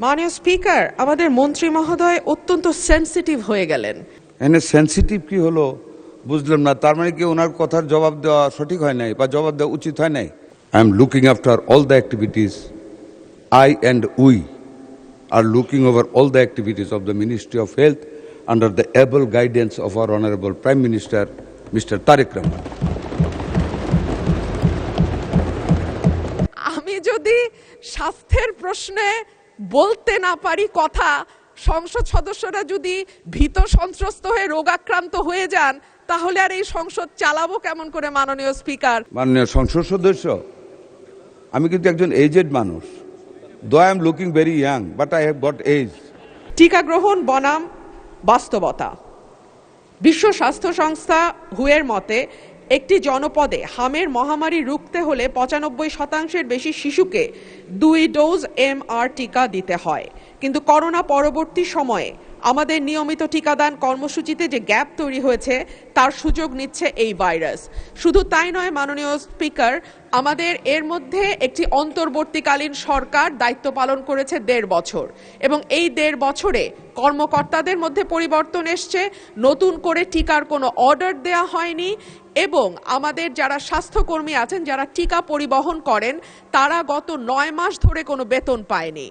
মাননীয় স্পিকার, আমাদের মন্ত্রী মহোদয় অত্যন্ত সেনসিটিভ হয়ে গেলেন। এনে সেনসিটিভ কি হলো বুঝলাম না। তার মানে কি ওনার কথার জবাব দেওয়া সঠিক হয় নাই বা জবাব দেওয়া উচিত হয় নাই? I am looking after all the activities. I and we are looking over all the activities of the Ministry of Health under the able guidance of our Honorable Prime Minister, Mr. Tariq Rahman. আমি যদি স্বাস্থ্যের প্রশ্নে বলতে না পারি কথা, সংসদ সদস্যরা যদি ভীত সন্ত্রস্ত হয়ে রোগাক্রান্ত হয়ে যান, তাহলে আর এই সংসদ চালাবো কেমন করে মাননীয় স্পিকার? মাননীয় সংসদ সদস্য, আমি কিন্তু একজন এজেড মানুষ। Though I am looking very young, but I have got age. টিকা গ্রহণ বনাম বাস্তবতা। বিশ্ব স্বাস্থ্য সংস্থা হুয়ের মতে একটি জনপদে হামের মহামারী রুখতে হলে ৯৫% বেশি শিশুকে 2 ডোজ MR টিকা দিতে হয়। কিন্তু করোনা পরবর্তী সময়ে আমাদের নিয়মিত টিকাদান কর্মসূচিতে যে গ্যাপ তৈরি হয়েছে তার সুযোগ নিচ্ছে এই ভাইরাস। শুধু তাই নয় মাননীয় স্পিকার, আমাদের এর মধ্যে একটি অন্তর্বর্তীকালীন সরকার দায়িত্ব পালন করেছে 1.5 বছর এবং এই 1.5 বছরে কর্মকর্তাদের মধ্যে পরিবর্তন এসছে, নতুন করে টিকার কোনো অর্ডার দেয়া হয়নি এবং আমাদের যারা স্বাস্থ্যকর্মী আছেন যারা টিকা পরিবহন করেন তারা গত 9 মাস ধরে কোনো বেতন পায়নি।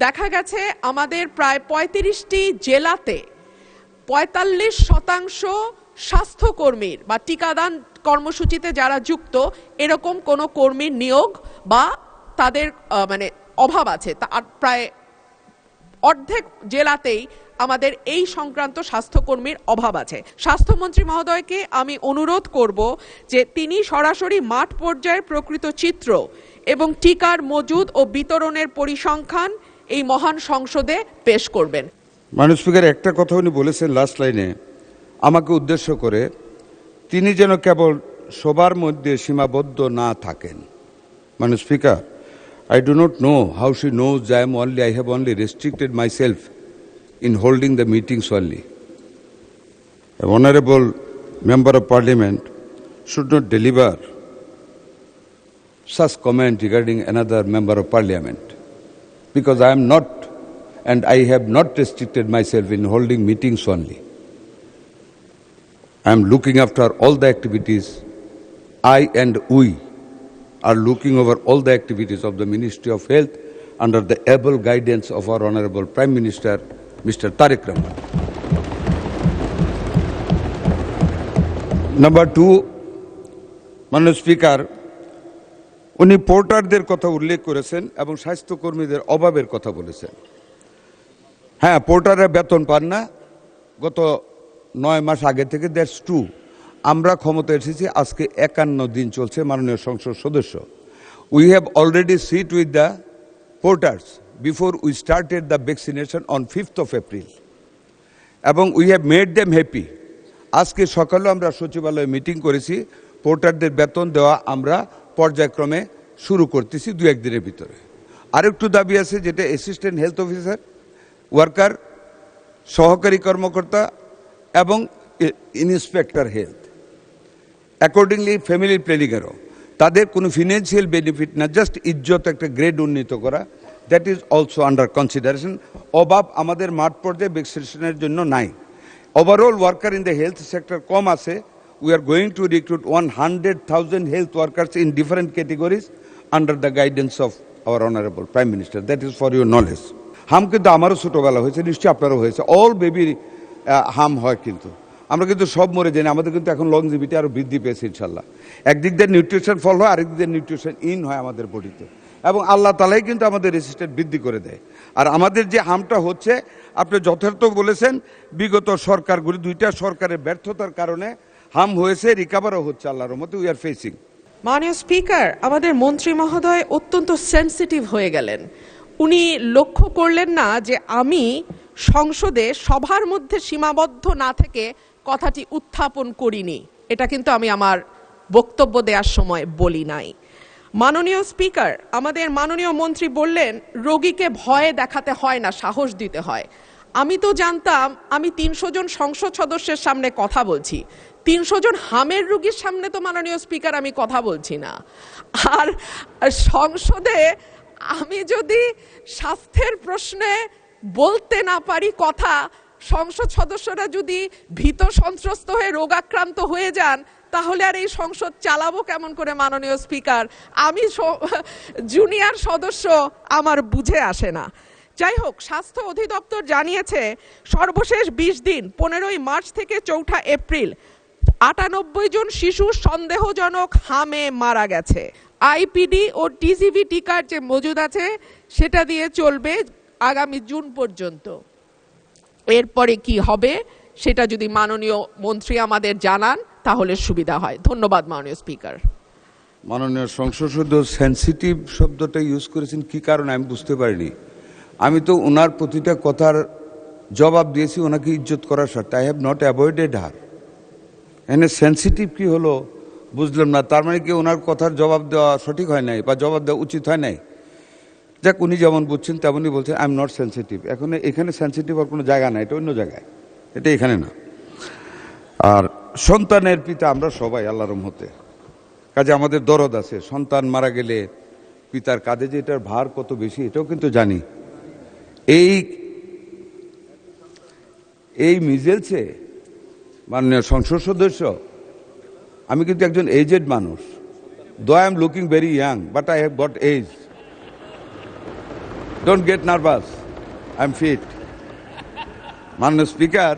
দেখা গেছে আমাদের প্রায় 35টি জেলাতে 45% স্বাস্থ্যকর্মীর বা টিকাদান কর্মসূচিতে যারা যুক্ত এরকম কোনো কর্মীর নিয়োগ বা তাদের অভাব আছে। আর প্রায় অর্ধেক জেলাতেই আমাদের এই সংক্রান্ত স্বাস্থ্যকর্মীর অভাব আছে। স্বাস্থ্যমন্ত্রী মহোদয়কে আমি অনুরোধ করব যে তিনি সরাসরি মাঠ পর্যায়ের প্রকৃত চিত্র এবং টিকার মজুদ ও বিতরণের পরিসংখ্যান এই মহান সংসদে পেশ করবেন। মাননীয় স্পিকার, একটা কথা উনি বলেছেন লাস্ট লাইনে আমাকে উদ্দেশ্য করে, তিনি যেন কেবল সবার মধ্যে সীমাবদ্ধ না থাকেন। মাননীয় speaker, I do not know how she knows I have only restricted myself in holding the meetings only. An honorable member of parliament should not deliver such comment regarding another member of parliament, because I am not and I have not restricted myself in holding meetings only. I am looking after all the activities. I and we are looking over all the activities of the Ministry of Health under the able guidance of our Honorable Prime Minister, Mr. Tariq Rahman. Number 2, মাননীয় speaker, উনি পোর্টারদের কথা উল্লেখ করেছেন এবং স্বাস্থ্যকর্মীদের অভাবের কথা বলেছেন। হ্যাঁ, পোর্টাররা বেতন পান না গত 9 মাস আগে থেকে। That's true. আমরা ক্ষমতা এসেছি আজকে 51 দিন চলছে। মাননীয় সংসদ সদস্য, we have already sit with the porters before we started the vaccination on 5th April এবং we have made them happy. আজকে সকালেও আমরা সচিবালয়ে মিটিং করেছি। পোর্টারদের বেতন দেওয়া আমরা পর্যায়ক্রমে শুরু করতেছি 2-1 দিনের ভিতরে। আরেকটু দাবি আছে, যেটা অ্যাসিস্ট্যান্ট হেলথ অফিসার, ওয়ার্কার, সহকারী কর্মকর্তা এবং ইন্সপেক্টর হেলথ, অ্যাকর্ডিংলি ফ্যামিলি প্ল্যানিংয়েরও তাদের কোনো ফিনান্সিয়াল বেনিফিট না, জাস্ট ইজ্জত একটা গ্রেড উন্নীত করা, that is also under consideration. অভাব আমাদের মাঠ পর্যায়ে ভ্যাকসিনেশনের জন্য নাই। Overall worker in the health sector কম আছে। We are going to recruit 100,000 health workers in different categories under the guidance of our honourable prime minister. That is for your knowledge. হাম কিন্তু আমারও ছোটোবেলা হয়েছে, নিশ্চয়ই আপনারও হয়েছে। অল বেবি হাম হয়, কিন্তু আমরা কিন্তু সব মরে যাই না। আমাদের কিন্তু এখন লংজিভিটি আরও বৃদ্ধি পেয়েছে ইনশাল্লাহ। একদিক দিয়ে নিউট্রিশন ফল হয়, আরেক দিয়ে নিউট্রিশন ইন হয় আমাদের বডিতে, এবং আল্লাহ তালাই কিন্তু আমাদের রেসিস্ট্যান্ট বৃদ্ধি করে দেয়। আর আমাদের যে হামটা হচ্ছে, আপনি যথার্থ বলেছেন, বিগত সরকারগুলি 2টা সরকারের ব্যর্থতার কারণে হাম হয়েছে, রিকাভারও হচ্ছে আল্লাহর রহমতে। We are facing. মাননীয় স্পিকার, আমাদের মন্ত্রী মহোদয় অত্যন্ত সেনসিটিভ হয়ে গেলেন। উনি লক্ষ্য করলেন না যে আমি সংসদে সবার মধ্যে সীমাবদ্ধ না থেকে কথাটি উত্থাপন করিনি। এটা কিন্তু আমি আমার বক্তব্য দেওয়ার সময় বলি নাই। মাননীয় স্পিকার, আমাদের মাননীয় মন্ত্রী বললেন রোগীকে ভয়ে দেখাতে হয় না, সাহস দিতে হয়। আমি তো জানতাম আমি 300 জন সংসদ সদস্যের সামনে কথা বলছি, 300 জন হামের রোগীর সামনে তো মাননীয় স্পিকার আমি কথা বলছি না। আর সংসদে আমি যদি স্বাস্থ্যের প্রশ্নে বলতে না পারি কথা, সংসদ সদস্যরা যদি ভীত সন্ত্রস্ত হয়ে রোগাক্রান্ত হয়ে যান, তাহলে আর এই সংসদ চালাবো কেমন করে মাননীয় স্পিকার? আমি জুনিয়র সদস্য, আমার বুঝে আসে না। যাই হোক, স্বাস্থ্য অধিদপ্তর জানিয়েছে সর্বশেষ 20 দিন 15ই মার্চ থেকে 4 এপ্রিল 98 জন শিশু সন্দেহজনক হামে মারা গেছে। আইপিডি ও টিসিভি টিকার যে মজুদ আছে সেটা দিয়ে চলবে আগামী জুন পর্যন্ত। এরপরে কি হবে সেটা যদি মাননীয় মন্ত্রী আমাদের জানান তাহলে সুবিধা হয়। ধন্যবাদ মাননীয় স্পিকার। মাননীয় সংসদ সদস্য সেন্সিটিভ শব্দটা ইউজ করেছেন কি কারণে আমি বুঝতে পারিনি। আমি তো ওনার প্রতিটা কথার জবাব দিয়েছি ওনাকে ইজ্জত করার স্বার্থে। আই হ্যাভ নট অ্যাভয়েডেড হার। এখানে সেন্সিটিভ কি হলো বুঝলাম না। তার মানে কি ওনার কথার জবাব দেওয়া সঠিক হয় নাই বা জবাব দেওয়া উচিত হয় নাই? যাক, উনি যেমন বুঝছেন তেমনই বলছেন। I am not sensitive. এখানে সেন্সিটিভ আর কোনো জায়গা না, এটা অন্য জায়গায়, এটা এখানে না। আর সন্তানের পিতা আমরা সবাই আল্লাহর রহমতে, কাজে আমাদের দরদ আছে। সন্তান মারা গেলে পিতার কাঁধে যে এটার ভার কত বেশি এটাও কিন্তু জানি। এই মিজেলসে মাননীয় সংসদ সদস্য, আমি কিন্তু একজন এজেড মানুষ। Though I am looking very young, but I have got age. Don't get nervous, I am fit. মাননীয় স্পিকার,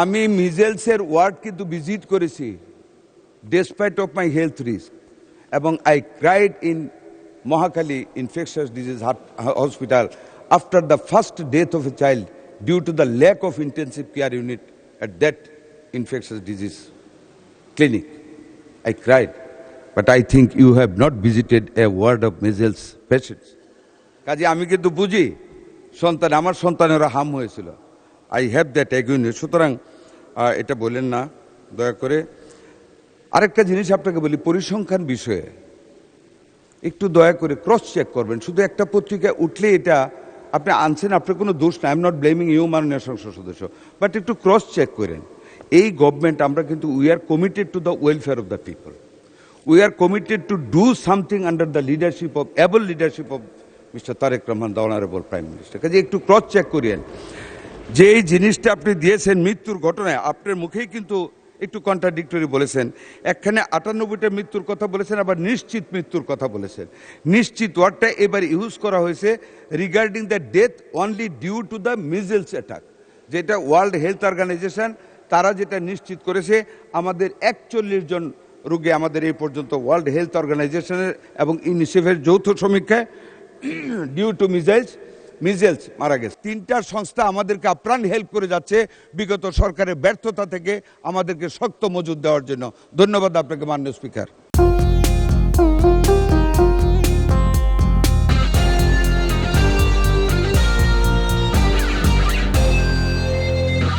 আমি মিজেলসের ওয়ার্ড কিন্তু ভিজিট করেছি despite of my health risk, এবং I cried in Mohakhali infectious disease hospital after the first death of a child due to the lack of intensive care unit at that infectious disease clinic. I cried, but I think you have not visited a ward of measles patients. কাজে আমি কিন্তু বুঝি আমার সন্তানেরা হাম হয়েছিল। I have that অ্যাগুইনেস। সুতরাং এটা বলেন না দয়া করে। আরেকটা জিনিস আপনাকে বলি, পরিসংখ্যান বিষয়ে একটু দয়া করে ক্রস চেক করবেন। শুধু একটা পত্রিকায় উঠলে এটা আপনি আনছেন, আপনার কোনো দোষ না। I am not blaming you মাননীয় সংসদ সদস্য, বাট একটু ক্রস চেক করেন। এই গভর্নমেন্ট আমরা কিন্তু we are committed to the welfare of the people. We are committed to do something under the leadership of able leadership of mister Tarique Rahman, the honourable prime minister. কাজে একটু cross check করিয়েন যে এই জিনিসটা আপনি দিয়েছেন মৃত্যুর ঘটনায়। আপনার মুখেই কিন্তু একটু কন্ট্রাডিক্টরি বলেছেন। একখানে 98টা মৃত্যুর কথা বলেছেন, আবার নিশ্চিত মৃত্যুর কথা বলেছেন। নিশ্চিত ওয়ার্ডটা এবার ইউজ করা হয়েছে regarding the death only due to the measles attack, যেটা ওয়ার্ল্ড হেলথ অর্গানাইজেশন তারা যেটা নিশ্চিত করেছে। আমাদের 41 জন রোগী আমাদের এই পর্যন্ত ওয়ার্ল্ড হেলথ অর্গানাইজেশনের এবং ইউনিসেফের যৌথ সমীক্ষায় ডিউ টু মিজেলস মারা গেছে। 3টা সংস্থা আমাদেরকে আপ্রাণ হেল্প করে যাচ্ছে বিগত সরকারের ব্যর্থতা থেকে আমাদেরকে শক্ত মজুদ দেওয়ার জন্য। ধন্যবাদ আপনাকে মাননীয় স্পিকার।